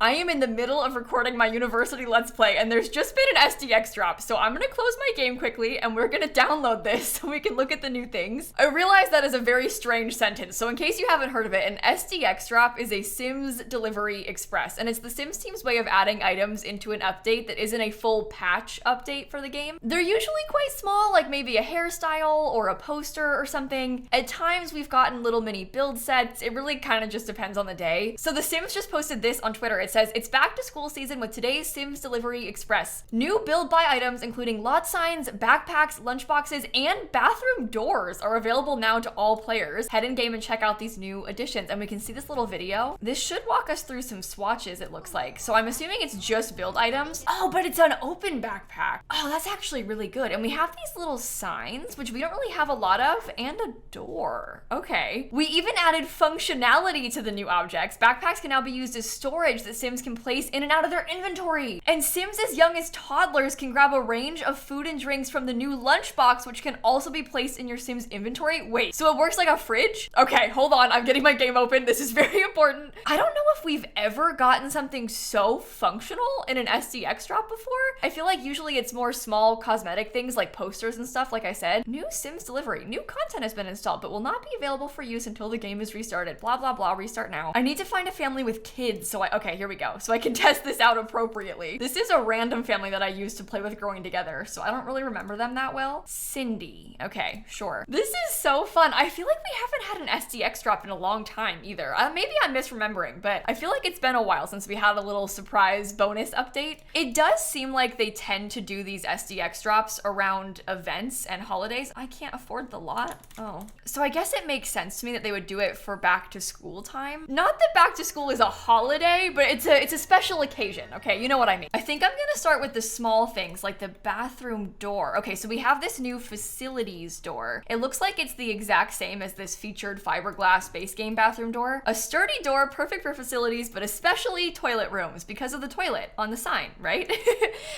I am in the middle of recording my university Let's Play, and there's just been an SDX drop, so I'm gonna close my game quickly, and we're gonna download this so we can look at the new things. I realize that is a very strange sentence, so in case you haven't heard of it, an SDX drop is a Sims Delivery Express, and it's the Sims team's way of adding items into an update that isn't a full patch update for the game. They're usually quite small, like maybe a hairstyle or a poster or something. At times we've gotten little mini build sets. It really kind of just depends on the day. So The Sims just posted this on Twitter. It says, it's back to school season with today's Sims Delivery Express. New build buy items including lot signs, backpacks, lunchboxes, and bathroom doors are available now to all players. Head in game and check out these new additions. And we can see this little video. This should walk us through some swatches, it looks like. So I'm assuming it's just build items. Oh, but it's an open backpack. Oh, that's actually really good. And we have these little signs, which we don't really have a lot of, and a door. Okay. We even added functionality to the new objects. Backpacks can now be used as storage that Sims can place in and out of their inventory. And Sims as young as toddlers can grab a range of food and drinks from the new lunchbox, which can also be placed in your Sims inventory. Wait, so it works like a fridge? Okay, hold on. I'm getting my game open. This is very important. I don't know if we've ever gotten something so functional in an SDX drop before. I feel like usually it's more small cosmetic things like posters and stuff, like I said. New Sims delivery. New content has been installed, but will not be available for use until the game is restarted. Blah, blah, blah. Restart now. I need to find a family with kids, so okay, here we go. So I can test this out appropriately. This is a random family that I used to play with growing together, so I don't really remember them that well. Cindy. Okay, sure. This is so fun. I feel like we haven't had an SDX drop in a long time either. Maybe I'm misremembering, but I feel like it's been a while since we had a little surprise bonus update. It does seem like they tend to do these SDX drops around events and holidays. I can't afford the lot. Oh. So I guess it makes sense to me that they would do it for back to school time. Not that back to school is a holiday, but it's a special occasion. Okay, you know what I mean. I think I'm gonna start with the small things like the bathroom door. Okay, so we have this new facilities door. It looks like it's the exact same as this featured fiberglass base game bathroom door. A sturdy door, perfect for facilities, but especially toilet rooms because of the toilet on the sign, right?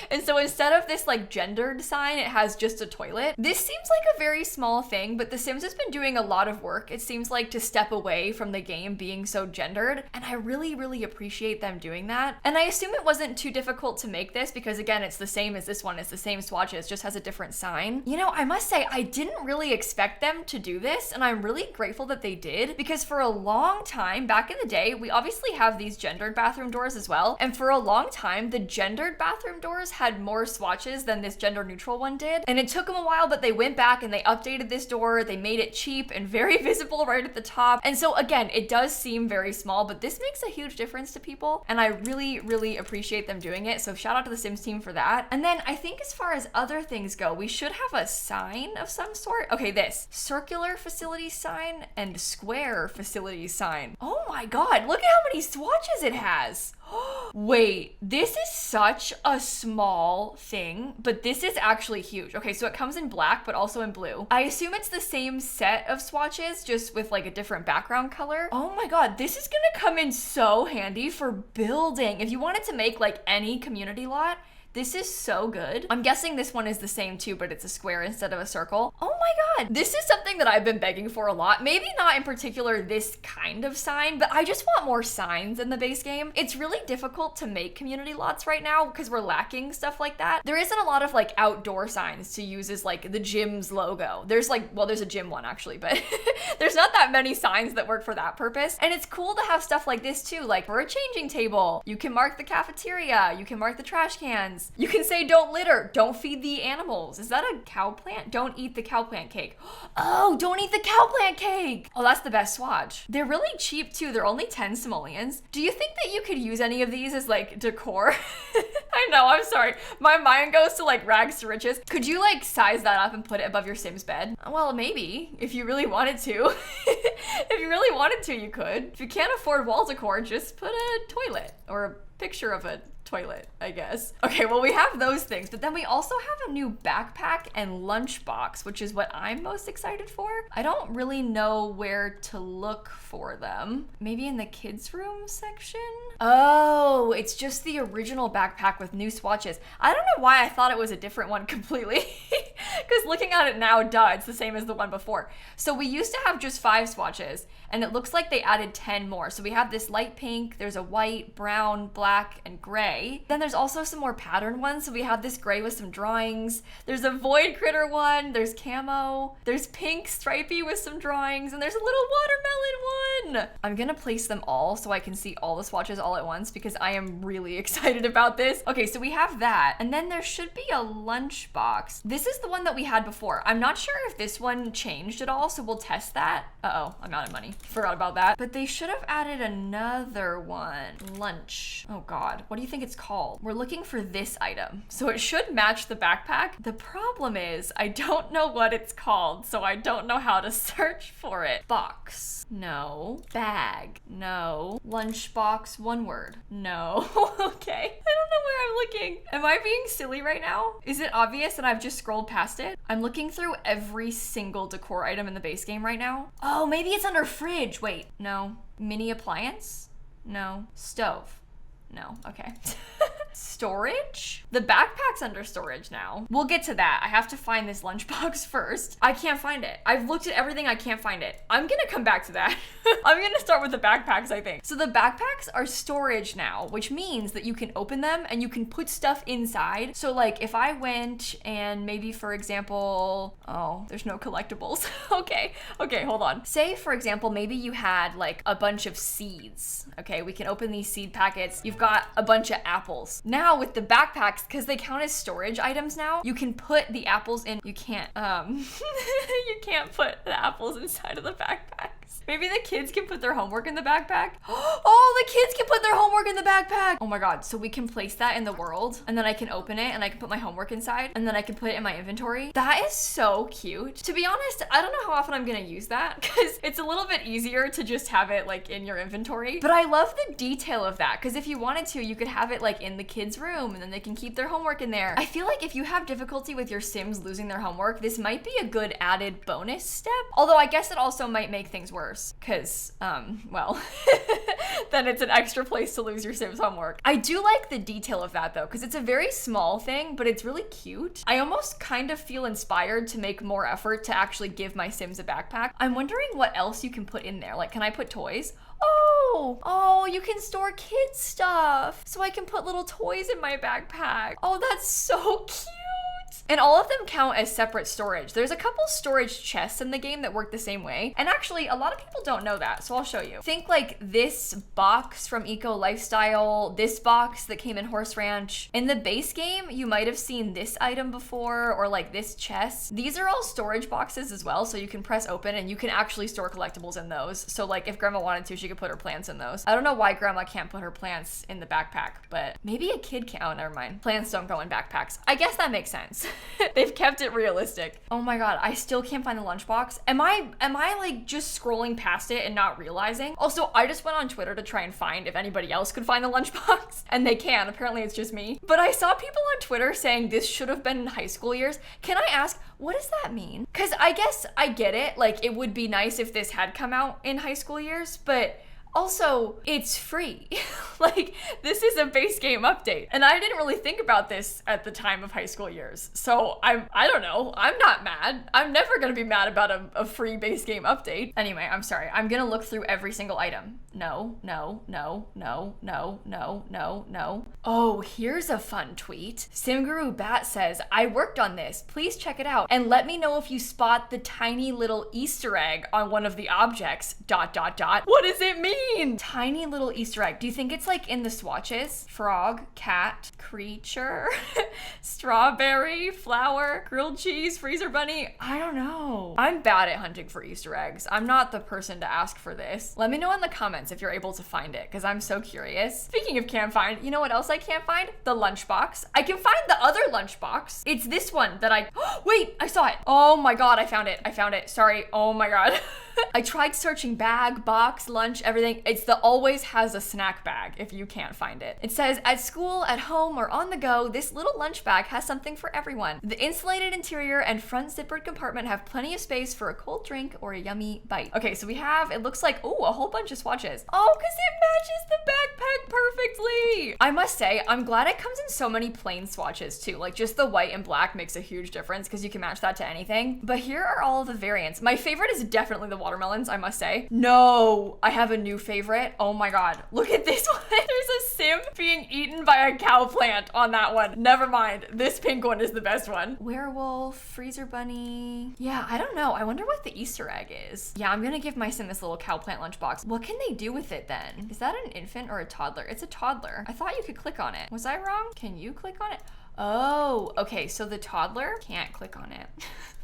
And so instead of this like gendered sign, it has just a toilet. This seems like a very small thing, but The Sims has been doing a lot of work, it seems like, to step away from the game being so gendered. And I really, really appreciate them doing that. And I assume it wasn't too difficult to make this because again, it's the same as this one. It's the same swatches, just has a different sign. You know, I must say, I didn't really expect them to do this, and I'm really grateful that they did, because for a long time back in the day, we obviously have these gendered bathroom doors as well. And for a long time, the gendered bathroom doors had more swatches than this gender neutral one did. And it took them a while, but they went back and they updated this door. They made it cheap and very visible right at the top. And so again, it does seem very small, but this makes a huge difference to people. And I really, really appreciate them doing it. So shout out to the Sims team for that. And then I think as far as other things go, we should have a sign of some sort. Okay, this circular facility sign and square facility sign. Oh my God, look at how many swatches it has. Wait, this is such a small thing, but this is actually huge. Okay, so it comes in black, but also in blue. I assume it's the same set of swatches, just with like a different background color. Oh my God, this is gonna come in so handy for building. If you wanted to make like any community lot, this is so good. I'm guessing this one is the same too, but it's a square instead of a circle. Oh my God. This is something that I've been begging for a lot. Maybe not in particular this kind of sign, but I just want more signs in the base game. It's really difficult to make community lots right now because we're lacking stuff like that. There isn't a lot of like outdoor signs to use as like the gym's logo. There's like, well, there's a gym one actually, but there's not that many signs that work for that purpose. And it's cool to have stuff like this too, like for a changing table. You can mark the cafeteria, you can mark the trash cans. You can say don't litter, don't feed the animals. Is that a cow plant? Don't eat the cow plant cake. Oh, don't eat the cow plant cake. Oh, that's the best swatch. They're really cheap too. They're only 10 simoleons. Do you think that you could use any of these as like decor? I know, I'm sorry. My mind goes to like rags to riches. Could you like size that up and put it above your Sims bed? Well, maybe, if you really wanted to. If you really wanted to, you could. If you can't afford wall decor, just put a toilet or a picture of a toilet, I guess. Okay, well, we have those things, but then we also have a new backpack and lunchbox, which is what I'm most excited for. I don't really know where to look for them. Maybe in the kids' room section? Oh, it's just the original backpack with new swatches. I don't know why I thought it was a different one completely. Because looking at it now, duh, it's the same as the one before. So we used to have just 5 swatches, and it looks like they added 10 more. So we have this light pink, there's a white, brown, black, and gray. Then there's also some more pattern ones. So we have this gray with some drawings. There's a void critter one, there's camo, there's pink stripey with some drawings, and there's a little watermelon one. I'm gonna place them all so I can see all the swatches all at once because I am really excited about this. Okay, so we have that, and then there should be a lunchbox. This is the one that we had before. I'm not sure if this one changed at all, so we'll test that. Uh-oh, I'm out of money. Forgot about that. But they should have added another one. Lunch. Oh God, what do you think it's called? We're looking for this item. So it should match the backpack. The problem is I don't know what it's called, so I don't know how to search for it. Box. No. Bag. No. Lunchbox, one word. No. Okay. I don't know where I'm looking. Am I being silly right now? Is it obvious and I've just scrolled past it? I'm looking through every single decor item in the base game right now. Oh, maybe it's under fridge. Wait, no. Mini appliance? No. Stove? No. Okay. Storage? The backpack's under storage now. We'll get to that. I have to find this lunchbox first. I can't find it. I've looked at everything. I can't find it. I'm gonna come back to that. I'm gonna start with the backpacks, I think. So the backpacks are storage now, which means that you can open them and you can put stuff inside. So like if I went and maybe for example, oh, there's no collectibles. Okay, hold on. Say for example, maybe you had like a bunch of seeds. Okay, we can open these seed packets. You've got a bunch of apples. Now with the backpacks, because they count as storage items now, you can put the apples in. You can't, you can't put the apples inside of the backpacks. Maybe the kids can put their homework in the backpack. Oh, the kids can put their homework in the backpack. Oh my God, so we can place that in the world and then I can open it and I can put my homework inside and then I can put it in my inventory. That is so cute. To be honest, I don't know how often I'm gonna use that because it's a little bit easier to just have it like in your inventory. But I love the detail of that because if you wanted to, you could have it like in the kids' room and then they can keep their homework in there. I feel like if you have difficulty with your Sims losing their homework, this might be a good added bonus step. Although I guess it also might make things worse because, well, then it's an extra place to lose your Sims homework. I do like the detail of that though, because it's a very small thing, but it's really cute. I almost kind of feel inspired to make more effort to actually give my Sims a backpack. I'm wondering what else you can put in there. Like, can I put toys? Oh, you can store kids stuff. So I can put little toys in my backpack. Oh, that's so cute. And all of them count as separate storage. There's a couple storage chests in the game that work the same way. And actually, a lot of people don't know that, so I'll show you. Think like this box from Eco Lifestyle, this box that came in Horse Ranch. In the base game, you might have seen this item before, or like this chest. These are all storage boxes as well, so you can press open and you can actually store collectibles in those. So like if Grandma wanted to, she could put her plants in those. I don't know why Grandma can't put her plants in the backpack, but maybe a kid can. Oh, never mind. Plants don't go in backpacks. I guess that makes sense. They've kept it realistic. Oh my God, I still can't find the lunchbox. Am I like just scrolling past it and not realizing? Also, I just went on Twitter to try and find if anybody else could find the lunchbox, and they can. Apparently it's just me. But I saw people on Twitter saying this should have been in high school years. Can I ask, what does that mean? Because I guess I get it. Like, it would be nice if this had come out in high school years, but also, it's free. Like, this is a base game update. And I didn't really think about this at the time of high school years. So I don't know. I'm not mad. I'm never gonna be mad about a free base game update. Anyway, I'm sorry. I'm gonna look through every single item. No. Oh, here's a fun tweet. Simguru Bat says, I worked on this. Please check it out. And let me know if you spot the tiny little Easter egg on one of the objects, ... What does it mean? Tiny little Easter egg. Do you think it's like in the swatches? Frog, cat, creature, strawberry, flower, grilled cheese, freezer bunny. I don't know. I'm bad at hunting for Easter eggs. I'm not the person to ask for this. Let me know in the comments if you're able to find it, because I'm so curious. Speaking of can't find, you know what else I can't find? The lunchbox. I can find the other lunchbox. It's this one that wait, I saw it. Oh my God, I found it. Sorry. Oh my God. I tried searching bag, box, lunch, everything. It's the always has a snack bag if you can't find it. It says, at school, at home, or on the go, this little lunch bag has something for everyone. The insulated interior and front zippered compartment have plenty of space for a cold drink or a yummy bite. Okay, so we have, it looks like, oh, a whole bunch of swatches. Oh, because it matches the backpack perfectly. I must say, I'm glad it comes in so many plain swatches too. Like just the white and black makes a huge difference because you can match that to anything. But here are all of the variants. My favorite is definitely the watermelons, I must say. No, I have a new favorite. Oh my God, look at this one. There's a sim being eaten by a cow plant on that one. Never mind, this pink one is the best one. Werewolf, freezer bunny. Yeah, I don't know. I wonder what the Easter egg is. Yeah, I'm gonna give my sim this little cow plant lunchbox. What can they do with it then? Is that an infant or a toddler? It's a toddler. I thought you could click on it. Was I wrong? Can you click on it? Oh, okay, so the toddler can't click on it.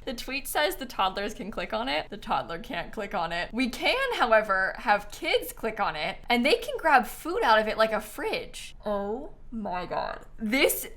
The tweet says the toddlers can click on it. The toddler can't click on it. We can, however, have kids click on it and they can grab food out of it like a fridge. Oh my God. This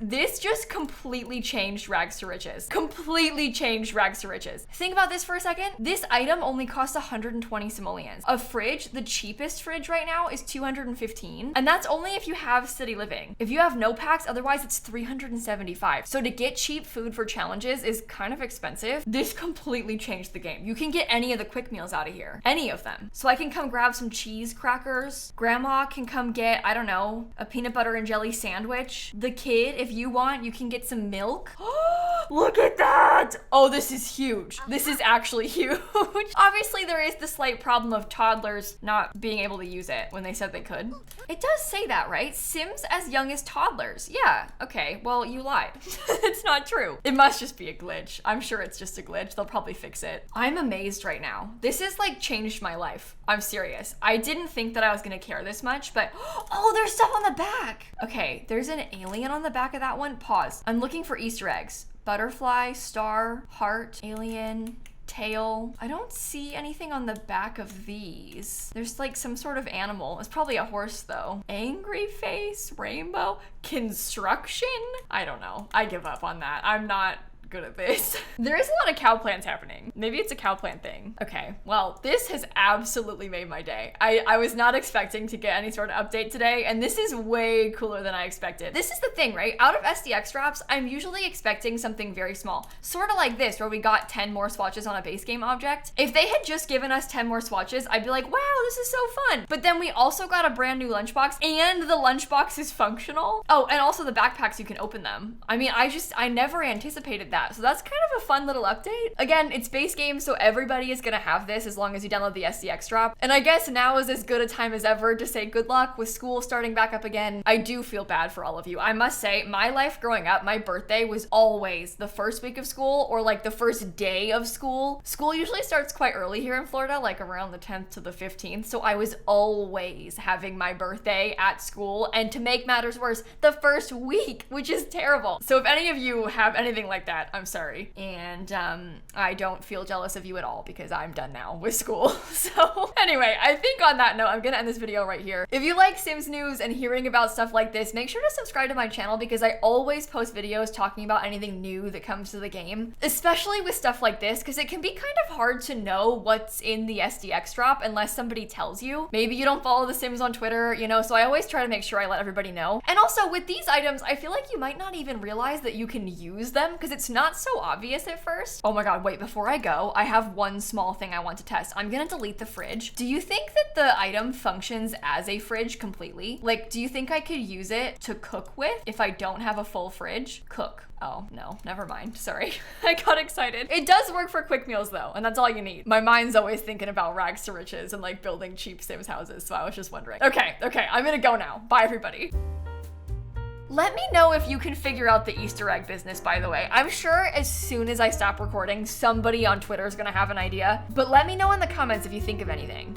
just completely changed rags to riches. Completely changed rags to riches. Think about this for a second. This item only costs 120 simoleons. A fridge, the cheapest fridge right now is 215. And that's only if you have city living. If you have no packs, otherwise it's 375. So to get cheap food for challenges is kind of expensive. This completely changed the game. You can get any of the quick meals out of here. Any of them. So I can come grab some cheese crackers. Grandma can come get, I don't know, a peanut butter and jelly sandwich. The kid, if you want, you can get some milk. Look at that! Oh, this is huge. This is actually huge. Obviously, there is the slight problem of toddlers not being able to use it when they said they could. It does say that, right? Sims as young as toddlers. Yeah, okay, well, you lied. It's not true. It must just be a glitch. I'm sure it's just a glitch. They'll probably fix it. I'm amazed right now. This has like changed my life. I'm serious. I didn't think that I was gonna care this much, but oh, there's stuff on the back. Okay, there's an alien on the back of that one. Pause. I'm looking for Easter eggs. Butterfly, star, heart, alien, tail. I don't see anything on the back of these. There's like some sort of animal. It's probably a horse though. Angry face, rainbow, construction. I don't know. I give up on that. I'm not good at this. There is a lot of cow plants happening. Maybe it's a cow plant thing. Okay, well, this has absolutely made my day. I was not expecting to get any sort of update today, and this is way cooler than I expected. This is the thing, right? Out of SDX drops, I'm usually expecting something very small. Sort of like this, where we got 10 more swatches on a base game object. If they had just given us 10 more swatches, I'd be like, wow, this is so fun. But then we also got a brand new lunchbox, and the lunchbox is functional. Oh, and also the backpacks, you can open them. I mean, I never anticipated that. So that's kind of a fun little update. Again, it's base game, so everybody is gonna have this as long as you download the SDX drop. And I guess now is as good a time as ever to say good luck with school starting back up again. I do feel bad for all of you. I must say, my life growing up, my birthday was always the first week of school or like the first day of school. School usually starts quite early here in Florida, like around the 10th to the 15th. So I was always having my birthday at school. And to make matters worse, the first week, which is terrible. So if any of you have anything like that, I'm sorry. And I don't feel jealous of you at all because I'm done now with school. So anyway, I think on that note, I'm gonna end this video right here. If you like Sims news and hearing about stuff like this, make sure to subscribe to my channel because I always post videos talking about anything new that comes to the game, especially with stuff like this because it can be kind of hard to know what's in the SDX drop unless somebody tells you. Maybe you don't follow the Sims on Twitter, you know, so I always try to make sure I let everybody know. And also with these items, I feel like you might not even realize that you can use them because it's not so obvious at first. Oh my God, wait, before I go, I have one small thing I want to test. I'm gonna delete the fridge. Do you think that the item functions as a fridge completely? Like, do you think I could use it to cook with if I don't have a full fridge? Cook. Oh, no, never mind. Sorry. I got excited. It does work for quick meals though, and that's all you need. My mind's always thinking about rags to riches and like building cheap Sims houses, so I was just wondering. Okay, I'm gonna go now. Bye, everybody. Let me know if you can figure out the Easter egg business, by the way. I'm sure as soon as I stop recording, somebody on Twitter is gonna have an idea, but let me know in the comments if you think of anything.